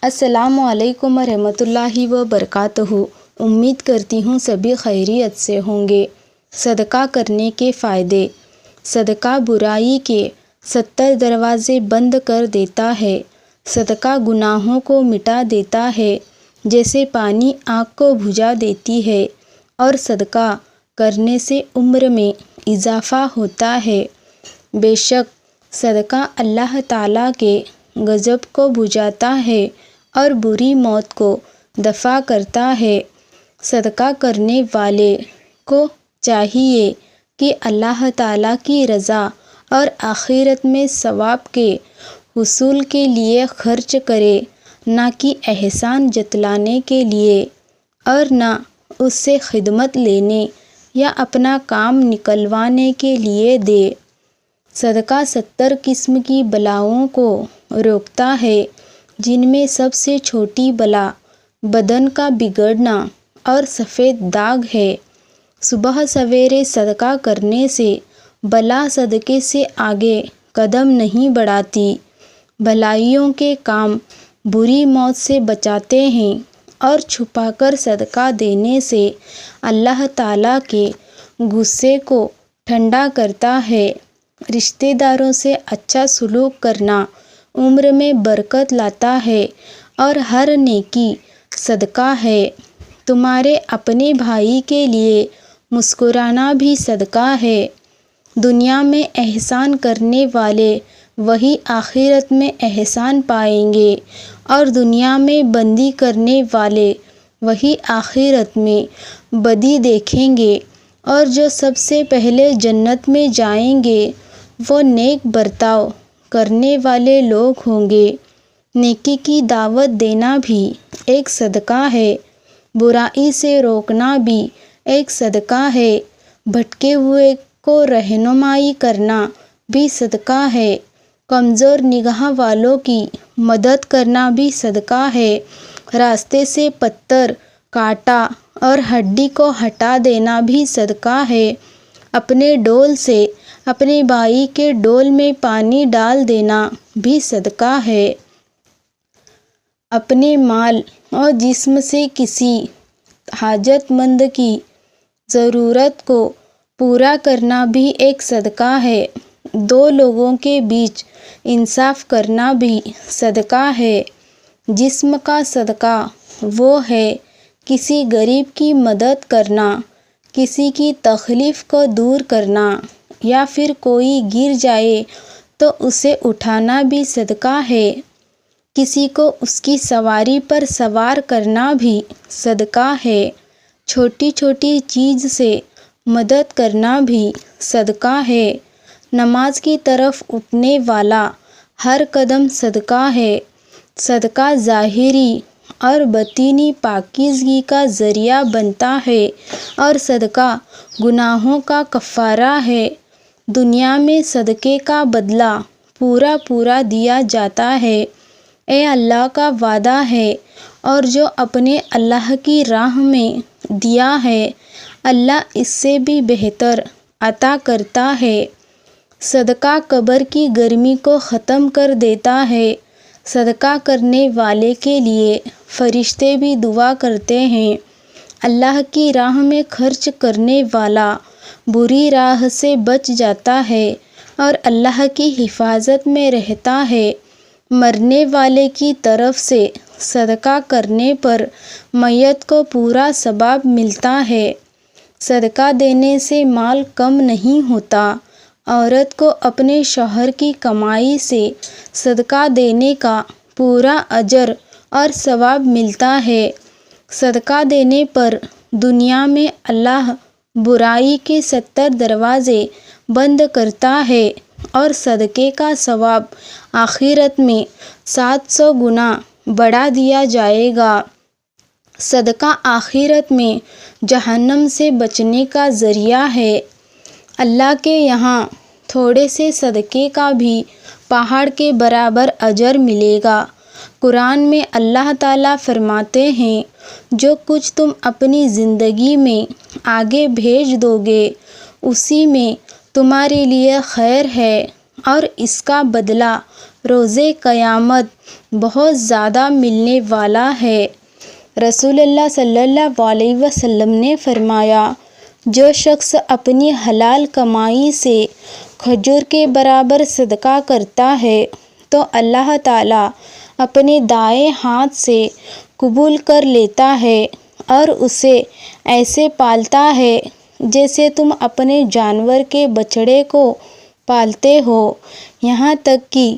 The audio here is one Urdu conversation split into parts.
السلام علیکم ورحمۃ اللہ وبرکاتہ۔ امید کرتی ہوں سبھی خیریت سے ہوں گے۔ صدقہ کرنے کے فائدے۔ صدقہ برائی کے 70 دروازے بند کر دیتا ہے۔ صدقہ گناہوں کو مٹا دیتا ہے جیسے پانی آگ کو بجھا دیتی ہے، اور صدقہ کرنے سے عمر میں اضافہ ہوتا ہے۔ بے شک صدقہ اللہ تعالیٰ کے غضب کو بجھاتا ہے اور بری موت کو دفع کرتا ہے۔ صدقہ کرنے والے کو چاہیے کہ اللہ تعالیٰ کی رضا اور آخرت میں ثواب کے حصول کے لیے خرچ کرے، نہ کہ احسان جتلانے کے لیے، اور نہ اس سے خدمت لینے یا اپنا کام نکلوانے کے لیے دے۔ صدقہ 70 قسم کی بلاؤں کو روکتا ہے، جن میں سب سے چھوٹی بلا بدن کا بگڑنا اور سفید داغ ہے۔ صبح سویرے صدقہ کرنے سے بلا صدقے سے آگے قدم نہیں بڑھاتی۔ بھلائیوں کے کام بری موت سے بچاتے ہیں، اور چھپا کر صدقہ دینے سے اللہ تعالیٰ کے غصے کو ٹھنڈا کرتا ہے۔ رشتہ داروں سے اچھا سلوک کرنا عمر میں برکت لاتا ہے، اور ہر نیکی صدقہ ہے۔ تمہارے اپنے بھائی کے لیے مسکرانا بھی صدقہ ہے۔ دنیا میں احسان کرنے والے وہی آخرت میں احسان پائیں گے، اور دنیا میں بدی کرنے والے وہی آخرت میں بدی دیکھیں گے۔ اور جو سب سے پہلے جنت میں جائیں گے وہ نیک برتاؤ کرنے والے لوگ ہوں گے۔ نیکی کی دعوت دینا بھی ایک صدقہ ہے۔ برائی سے روکنا بھی ایک صدقہ ہے۔ بھٹکے ہوئے کو رہنمائی کرنا بھی صدقہ ہے۔ کمزور نگاہ والوں کی مدد کرنا بھی صدقہ ہے۔ راستے سے پتھر، کانٹا اور ہڈی کو ہٹا دینا بھی صدقہ ہے۔ اپنے ڈول سے اپنے بھائی کے ڈول میں پانی ڈال دینا بھی صدقہ ہے۔ اپنے مال اور جسم سے کسی حاجت مند کی ضرورت کو پورا کرنا بھی ایک صدقہ ہے۔ دو لوگوں کے بیچ انصاف کرنا بھی صدقہ ہے۔ جسم کا صدقہ وہ ہے کسی غریب کی مدد کرنا، کسی کی تکلیف کو دور کرنا، یا پھر کوئی گر جائے تو اسے اٹھانا بھی صدقہ ہے۔ کسی کو اس کی سواری پر سوار کرنا بھی صدقہ ہے۔ چھوٹی چھوٹی چیز سے مدد کرنا بھی صدقہ ہے۔ نماز کی طرف اٹھنے والا ہر قدم صدقہ ہے۔ صدقہ ظاہری اور باطنی پاکیزگی کا ذریعہ بنتا ہے، اور صدقہ گناہوں کا کفارہ ہے۔ دنیا میں صدقے کا بدلہ پورا دیا جاتا ہے۔ اے اللہ کا وعدہ ہے، اور جو اپنے اللہ کی راہ میں دیا ہے اللہ اس سے بھی بہتر عطا کرتا ہے۔ صدقہ قبر کی گرمی کو ختم کر دیتا ہے۔ صدقہ کرنے والے کے لیے فرشتے بھی دعا کرتے ہیں۔ اللہ کی راہ میں خرچ کرنے والا بری راہ سے بچ جاتا ہے اور اللہ کی حفاظت میں رہتا ہے۔ مرنے والے کی طرف سے صدقہ کرنے پر میت کو پورا ثواب ملتا ہے۔ صدقہ دینے سے مال کم نہیں ہوتا۔ عورت کو اپنے شوہر کی کمائی سے صدقہ دینے کا پورا اجر اور ثواب ملتا ہے۔ صدقہ دینے پر دنیا میں اللہ برائی کے 70 دروازے بند کرتا ہے، اور صدقے کا ثواب آخرت میں 700 گنا بڑھا دیا جائے گا۔ صدقہ آخرت میں جہنم سے بچنے کا ذریعہ ہے۔ اللہ کے یہاں تھوڑے سے صدقے کا بھی پہاڑ کے برابر اجر ملے گا۔ قرآن میں اللہ تعالیٰ فرماتے ہیں، جو کچھ تم اپنی زندگی میں آگے بھیج دو گے اسی میں تمہارے لیے خیر ہے، اور اس کا بدلہ روز قیامت بہت زیادہ ملنے والا ہے۔ رسول اللہ صلی اللہ علیہ وسلم نے فرمایا، جو شخص اپنی حلال کمائی سے کھجور کے برابر صدقہ کرتا ہے تو اللہ تعالیٰ اپنے دائیں ہاتھ سے قبول کر لیتا ہے اور اسے ایسے پالتا ہے جیسے تم اپنے جانور کے بچڑے کو پالتے ہو، یہاں تک کہ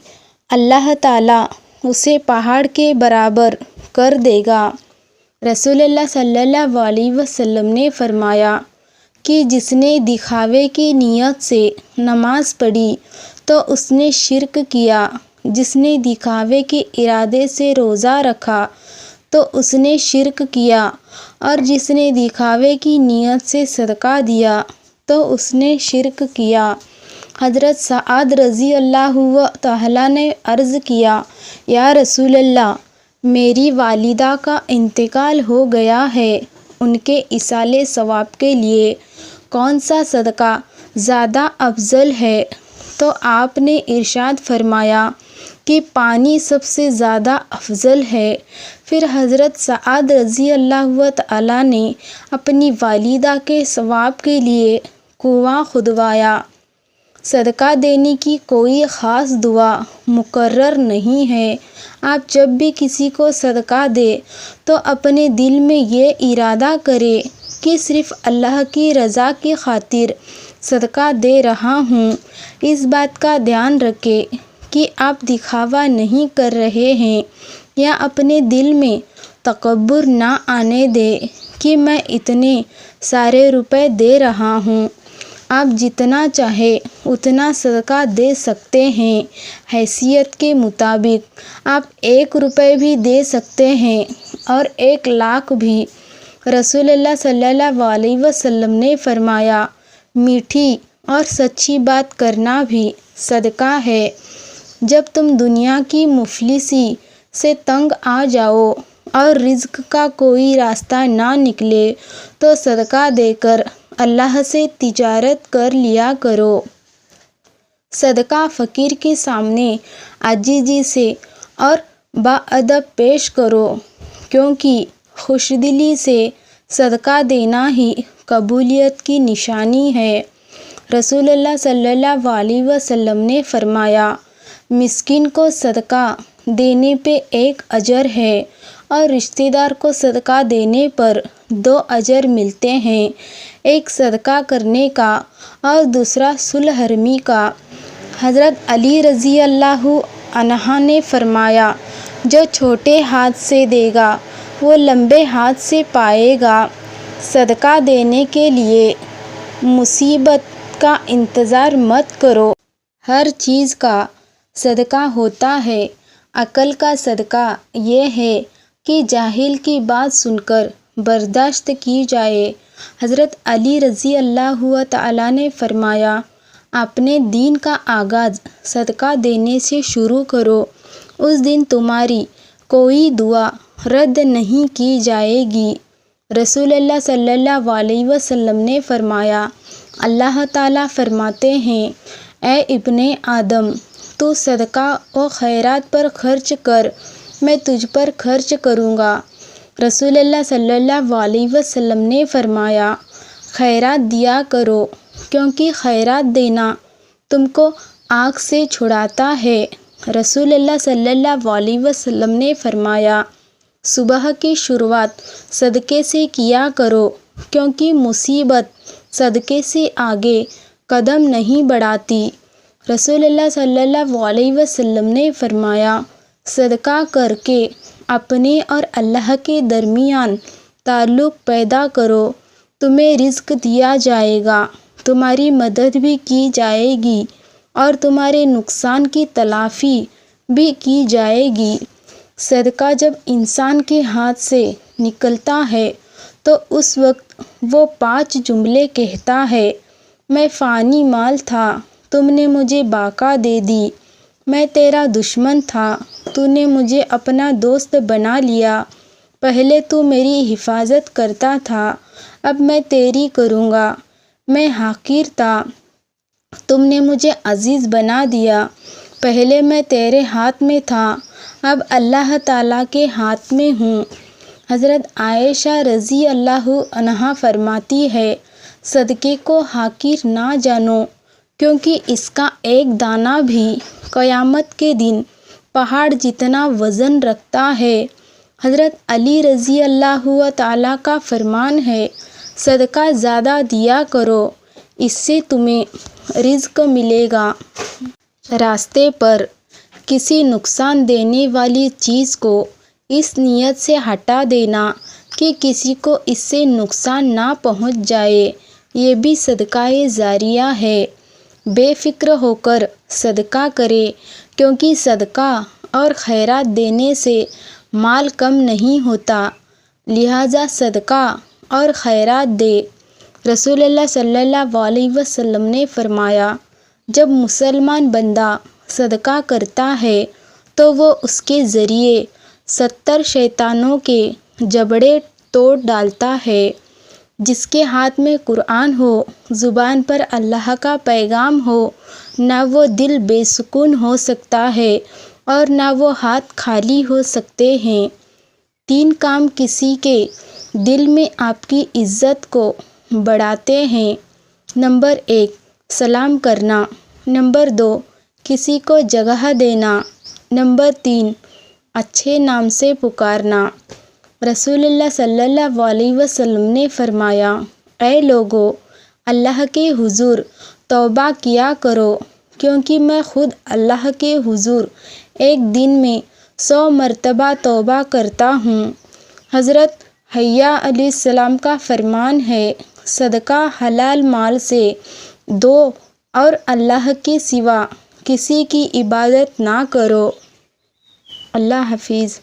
اللہ تعالیٰ اسے پہاڑ کے برابر کر دے گا۔ رسول اللہ صلی اللہ علیہ وسلم نے فرمایا کہ جس نے دکھاوے کی نیت سے نماز پڑھی تو اس نے شرک کیا، جس نے دکھاوے کے ارادے سے روزہ رکھا تو اس نے شرک کیا، اور جس نے دکھاوے کی نیت سے صدقہ دیا تو اس نے شرک کیا۔ حضرت سعد رضی اللہ تعالیٰ نے عرض کیا، یا رسول اللہ، میری والدہ کا انتقال ہو گیا ہے، ان کے ایصال ثواب کے لیے کون سا صدقہ زیادہ افضل ہے؟ تو آپ نے ارشاد فرمایا کہ پانی سب سے زیادہ افضل ہے۔ پھر حضرت سعد رضی اللہ تعالیٰ نے اپنی والدہ کے ثواب کے لیے کنواں کھدوایا۔ صدقہ دینے کی کوئی خاص دعا مقرر نہیں ہے، آپ جب بھی کسی کو صدقہ دے تو اپنے دل میں یہ ارادہ کرے کہ صرف اللہ کی رضا کی خاطر صدقہ دے رہا ہوں۔ اس بات کا دھیان رکھے کہ آپ دکھاوا نہیں کر رہے ہیں، یا اپنے دل میں تکبر نہ آنے دے کہ میں اتنے سارے روپے دے رہا ہوں۔ آپ جتنا چاہے اتنا صدقہ دے سکتے ہیں، حیثیت کے مطابق آپ 1 روپے بھی دے سکتے ہیں اور 1 لاکھ بھی۔ رسول اللہ صلی اللہ علیہ وسلم نے فرمایا، میٹھی اور سچی بات کرنا بھی صدقہ ہے۔ جب تم دنیا کی مفلسی سے تنگ آ جاؤ اور رزق کا کوئی راستہ نہ نکلے تو صدقہ دے کر اللہ سے تجارت کر لیا کرو۔ صدقہ فقیر کے سامنے عاجزی سے اور باادب پیش کرو، کیونکہ خوش دلی سے صدقہ دینا ہی قبولیت کی نشانی ہے۔ رسول اللہ صلی اللہ علیہ وسلم نے فرمایا، مسکین کو صدقہ دینے پہ 1 اجر ہے اور رشتہ دار کو صدقہ دینے پر 2 اجر ملتے ہیں، ایک صدقہ کرنے کا اور دوسرا صلح رحمی کا۔ حضرت علی رضی اللہ عنہ نے فرمایا، جو چھوٹے ہاتھ سے دے گا وہ لمبے ہاتھ سے پائے گا۔ صدقہ دینے کے لیے مصیبت کا انتظار مت کرو، ہر چیز کا صدقہ ہوتا ہے۔ عقل کا صدقہ یہ ہے کہ جاہل کی بات سن کر برداشت کی جائے۔ حضرت علی رضی اللہ تعالیٰ نے فرمایا، اپنے دین کا آغاز صدقہ دینے سے شروع کرو، اس دن تمہاری کوئی دعا رد نہیں کی جائے گی۔ رسول اللہ صلی اللہ علیہ وسلم نے فرمایا، اللہ تعالیٰ فرماتے ہیں، اے ابن آدم، تو صدقہ و خیرات پر خرچ کر، میں تجھ پر خرچ کروں گا۔ رسول اللہ صلی اللہ علیہ وسلم نے فرمایا، خیرات دیا کرو، کیونکہ خیرات دینا تم کو آگ سے چھڑاتا ہے۔ رسول اللہ صلی اللہ علیہ وسلم نے فرمایا، صبح کی شروعات صدقے سے کیا کرو، کیونکہ مصیبت صدقے سے آگے قدم نہیں بڑھاتی۔ رسول اللہ صلی اللہ علیہ وسلم نے فرمایا، صدقہ کر کے اپنے اور اللہ کے درمیان تعلق پیدا کرو، تمہیں رزق دیا جائے گا، تمہاری مدد بھی کی جائے گی اور تمہارے نقصان کی تلافی بھی کی جائے گی۔ صدقہ جب انسان کے ہاتھ سے نکلتا ہے تو اس وقت وہ 5 جملے کہتا ہے، میں فانی مال تھا، تم نے مجھے بقا دے دی، میں تیرا دشمن تھا، تو نے مجھے اپنا دوست بنا لیا، پہلے تو میری حفاظت کرتا تھا، اب میں تیری کروں گا، میں حقیر تھا، تم نے مجھے عزیز بنا دیا، پہلے میں تیرے ہاتھ میں تھا، اب اللہ تعالیٰ کے ہاتھ میں ہوں۔ حضرت عائشہ رضی اللہ عنہا فرماتی ہے، صدقے کو حقیر نہ جانو، کیونکہ اس کا ایک دانہ بھی قیامت کے دن پہاڑ جتنا وزن رکھتا ہے۔ حضرت علی رضی اللہ تعالیٰ کا فرمان ہے، صدقہ زیادہ دیا کرو، اس سے تمہیں رزق ملے گا۔ راستے پر کسی نقصان دینے والی چیز کو اس نیت سے ہٹا دینا کہ کسی کو اس سے نقصان نہ پہنچ جائے، یہ بھی صدقہ جاریہ ہے۔ بے فکر ہو کر صدقہ کرے، کیونکہ صدقہ اور خیرات دینے سے مال کم نہیں ہوتا، لہٰذا صدقہ اور خیرات دے۔ رسول اللہ صلی اللہ علیہ وسلم نے فرمایا، جب مسلمان بندہ صدقہ کرتا ہے تو وہ اس کے ذریعے 70 شیطانوں کے جبڑے توڑ ڈالتا ہے۔ جس کے ہاتھ میں قرآن ہو، زبان پر اللہ کا پیغام ہو، نہ وہ دل بے سکون ہو سکتا ہے اور نہ وہ ہاتھ خالی ہو سکتے ہیں۔ 3 کام کسی کے دل میں آپ کی عزت کو بڑھاتے ہیں۔ نمبر 1، سلام کرنا۔ نمبر 2، کسی کو جگہ دینا۔ نمبر 3، اچھے نام سے پکارنا۔ رسول اللہ صلی اللہ علیہ وسلم نے فرمایا، اے لوگو، اللہ کے حضور توبہ کیا کرو، کیونکہ میں خود اللہ کے حضور ایک دن میں 100 مرتبہ توبہ کرتا ہوں۔ حضرت حیہ علیہ السلام کا فرمان ہے، صدقہ حلال مال سے دو اور اللہ کے سوا کسی کی عبادت نہ کرو۔ اللہ حافظ۔